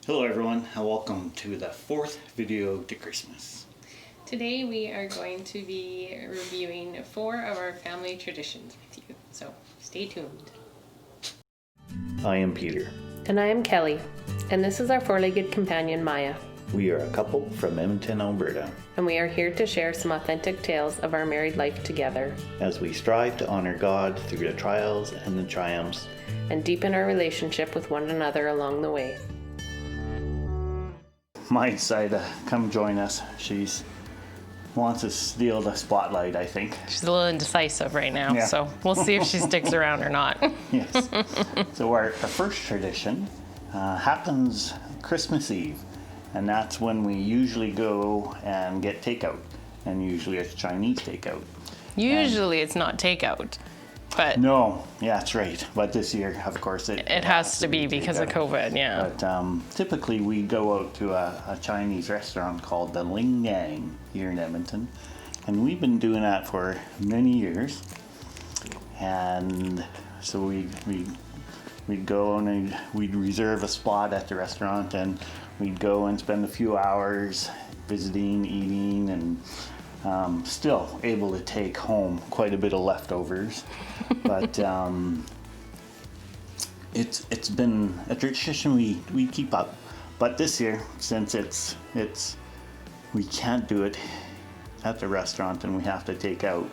Hello everyone, and welcome to the fourth video to Christmas. Today we are going to be reviewing 4 of our family traditions with you, so stay tuned. I am Peter. And I am Kelly, and this is our 4-legged companion Maya. We are a couple from Edmonton, Alberta. And we are here to share some authentic tales of our married life together. As we strive to honor God through the trials and the triumphs. And deepen our relationship with one another along the way. Maya's decided to come join us. She wants to steal the spotlight, I think. She's a little indecisive right now, so we'll see if she sticks around or not. Yes. So our first tradition happens Christmas Eve. And that's when we usually go and get takeout. And usually it's Chinese takeout. Usually it's not takeout. But no, yeah, that's right. But this year, of course, it has to be because of COVID, yeah. But typically we go out to a Chinese restaurant called the Ling Yang here in Edmonton. And we've been doing that for many years. And so we'd go and we'd reserve a spot at the restaurant, and we'd go and spend a few hours visiting, eating, and still able to take home quite a bit of leftovers. But it's been a tradition we keep up. But this year, since we can't do it at the restaurant and we have to take out,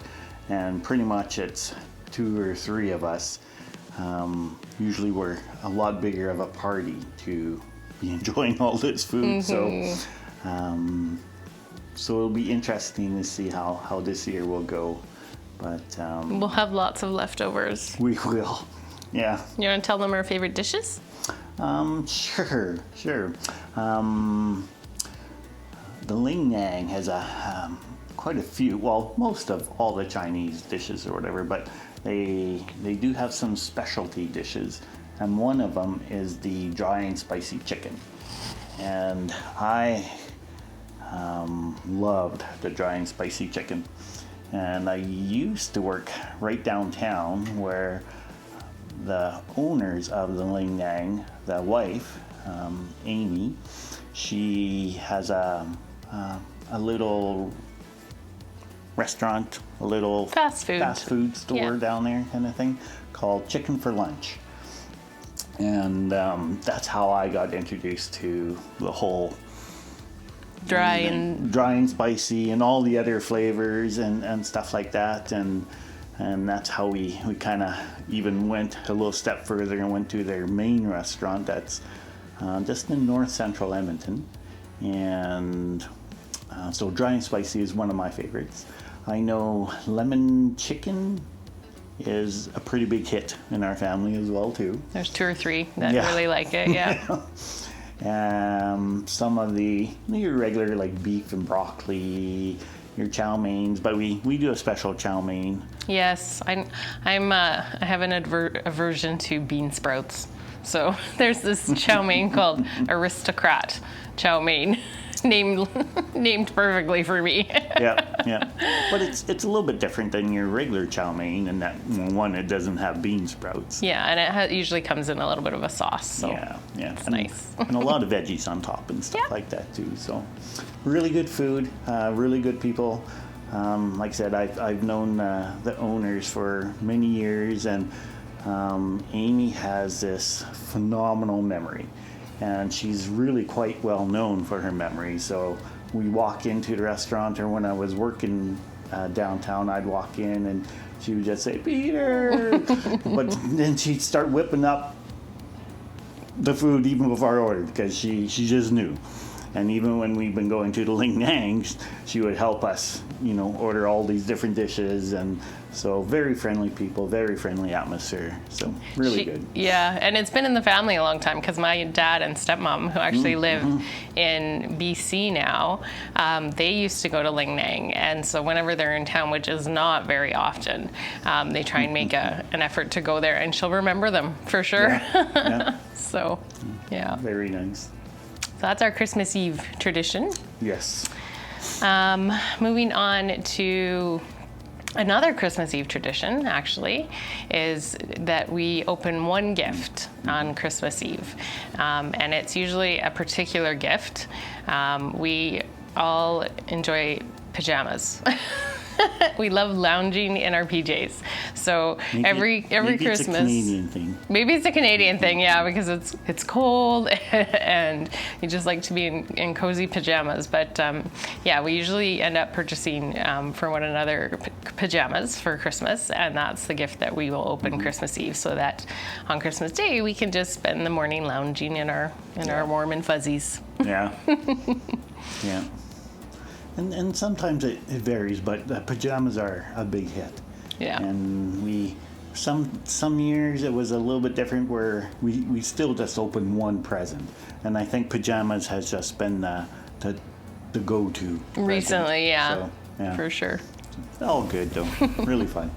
and pretty much it's 2 or 3 of us. Usually we're a lot bigger of a party to be enjoying all this food. Mm-hmm. So it'll be interesting to see how this year will go. But we'll have lots of leftovers. we will, yeah. You want to tell them our favorite dishes? Sure. The Ling Yang has quite a few, well, most of all the Chinese dishes or whatever, but they do have some specialty dishes, and one of them is the dry and spicy chicken. And I loved the dry and spicy chicken. And I used to work right downtown where the owners of the Ling Yang, the wife, Amy, she has a little restaurant, a little fast food store down there kind of thing called Chicken for Lunch. And that's how I got introduced to the whole dry and spicy and all the other flavors and stuff like that. And that's how we kind of even went a little step further and went to their main restaurant that's just in north central Edmonton. And so dry and spicy is one of my favorites. I know lemon chicken is a pretty big hit in our family as well too. There's 2 or 3 that really like it, yeah. Some of your regular like beef and broccoli, your chow mains, but we do a special chow mein. Yes, I have an aversion to bean sprouts. So there's this chow mein called Aristocrat chow mein. Named perfectly for me. yeah. But it's a little bit different than your regular chow mein, and that one, it doesn't have bean sprouts. Yeah, and it usually comes in a little bit of a sauce. So yeah. It's nice. And a lot of veggies on top and stuff like that too. So really good food, really good people. Like I said, I've known the owners for many years, and Amy has this phenomenal memory. And she's really quite well known for her memory. So we walk into the restaurant, or when I was working downtown, I'd walk in and she would just say, "Peter!" But then she'd start whipping up the food even before I ordered, because she just knew. And even when we've been going to the Ling Yang, she would help us, order all these different dishes. And so very friendly people, very friendly atmosphere. So really good. Yeah, and it's been in the family a long time, because my dad and stepmom, who actually live in BC now, they used to go to Ling Yang. And so whenever they're in town, which is not very often, they try and make an effort to go there, and she'll remember them for sure. Yeah. So, yeah. Very nice. So that's our Christmas Eve tradition. Yes. Moving on to Another Christmas Eve tradition, actually, is that we open one gift on Christmas Eve. And it's usually a particular gift. We all enjoy pajamas. We love lounging in our PJs. So maybe every Christmas, it's a Canadian thing. Maybe it's a Canadian thing, yeah, because it's cold and you just like to be in cozy pajamas. But yeah, we usually end up purchasing for one another pajamas for Christmas, and that's the gift that we will open Christmas Eve, so that on Christmas Day we can just spend the morning lounging in our warm and fuzzies. Yeah. Yeah. And sometimes it varies, but pajamas are a big hit. Yeah. And some years it was a little bit different, where we still just open one present. And I think pajamas has just been the go-to recently, yeah, so, yeah, for sure. All good though. Really fun.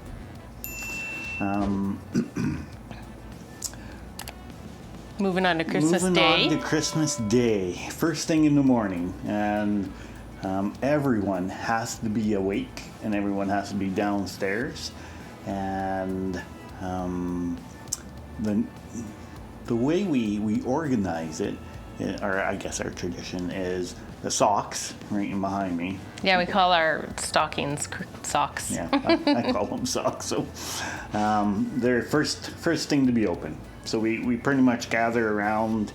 Moving on to Christmas Day. Moving on to Christmas Day. First thing in the morning, and everyone has to be awake and everyone has to be downstairs. And the way we organize it, or I guess our tradition, is the socks right in behind me. Yeah, we call our stockings socks. Yeah, I call them socks. So they're first thing to be open. So we pretty much gather around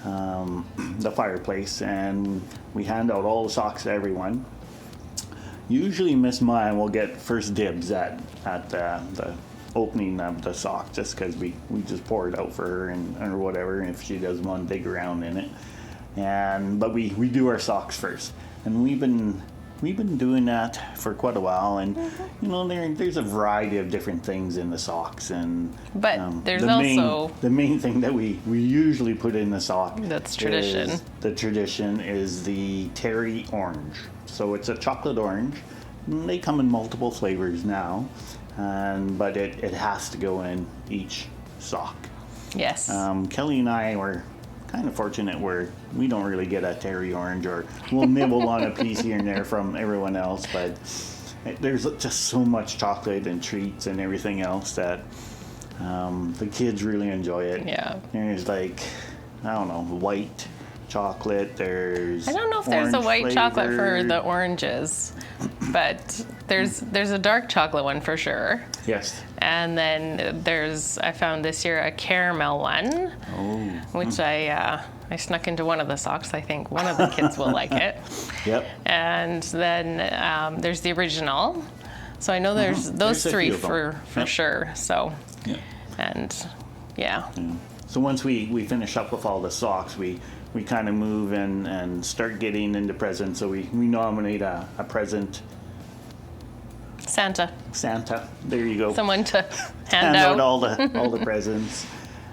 the fireplace and we hand out all the socks to everyone. Usually Miss Maya will get first dibs at the opening of the sock, just because we just pour it out for her or whatever, if she doesn't want to dig around in it. But we do our socks first, and we've been doing that for quite a while. And you know, there's a variety of different things in the socks, but there's the main thing that we usually put in the sock. That's tradition. The tradition is the Terry orange. So it's a chocolate orange. They come in multiple flavors now, but it has to go in each sock. Yes. Kelly and I were kind of fortunate where we don't really get a Terry orange, or we'll nibble on a piece here and there from everyone else, but there's just so much chocolate and treats and everything else that the kids really enjoy it. Yeah. There's I don't know, white chocolate. I don't know if there's a white chocolate for the oranges, but there's a dark chocolate one for sure. Yes. And then I found this year a caramel one, which I snuck into one of the socks. I think one of the kids will like it. Yep. And then there's the original. So I know there's those three for sure. So, yeah. And yeah. So once we finish up with all the socks, we kind of move and start getting into presents. So we nominate a present. Santa. There you go. Someone to hand out all the presents.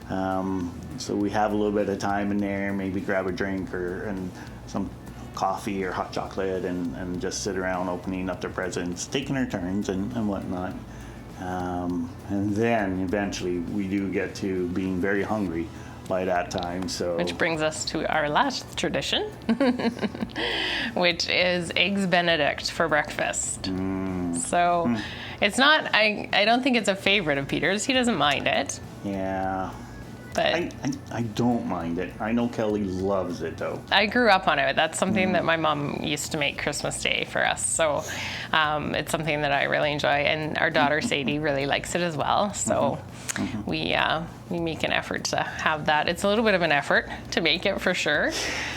So we have a little bit of time in there, maybe grab a drink and some coffee or hot chocolate, and just sit around opening up the presents, taking our turns and whatnot. And then eventually we do get to being very hungry by that time. So, which brings us to our last tradition, which is Eggs Benedict for breakfast. So it's not, I don't think it's a favorite of Peter's. He doesn't mind it. Yeah. But I don't mind it. I know Kelly loves it though. I grew up on it. That's something that my mom used to make Christmas Day for us. So it's something that I really enjoy. And our daughter Sadie really likes it as well. So we make an effort to have that. It's a little bit of an effort to make it for sure.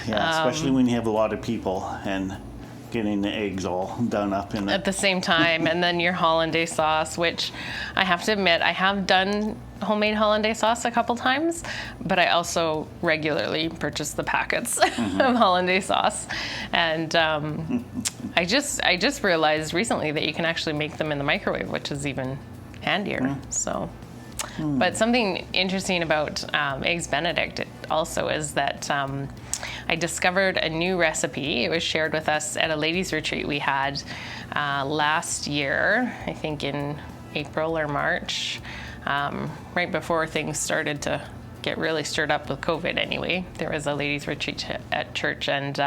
Yeah, especially when you have a lot of people and getting the eggs all done up in at the same time. And then your Hollandaise sauce, which I have to admit, I have done homemade Hollandaise sauce a couple times, but I also regularly purchase the packets of Hollandaise sauce. And I just realized recently that you can actually make them in the microwave, which is even handier. So, but something interesting about Eggs Benedict also is that I discovered a new recipe. It was shared with us at a ladies' retreat we had last year, I think in April or March, right before things started to get really stirred up with COVID anyway. There was a ladies' retreat at church, and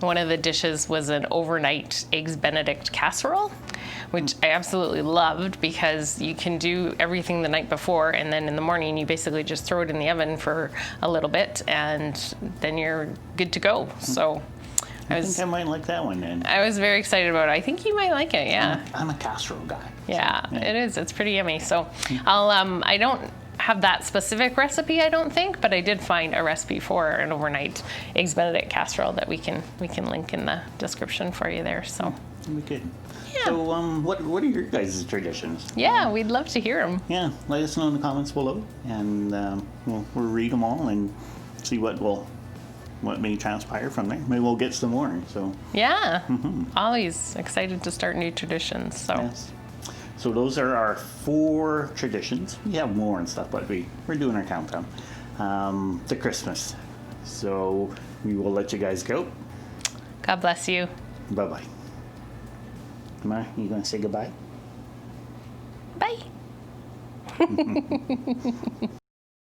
one of the dishes was an overnight Eggs Benedict casserole, which I absolutely loved because you can do everything the night before, and then in the morning you basically just throw it in the oven for a little bit, and then you're good to go. So I think I might like that one then. I was very excited about it. I think you might like it, yeah. I'm a casserole guy. Yeah, it is. It's pretty yummy. So I don't have that specific recipe, I don't think, but I did find a recipe for an overnight eggs Benedict casserole that we can link in the description for you there. So that'd be good. Yeah. So what are your guys' traditions? Yeah, we'd love to hear them. Yeah, let us know in the comments below, and we'll read them all and see what may transpire from there. Maybe we'll get some more. So yeah, always excited to start new traditions. So. Yes. So those are our 4 traditions. We have more and stuff, but we're doing our countdown to Christmas. So we will let you guys go. God bless you. Bye-bye. Mara, you going to say goodbye? Bye.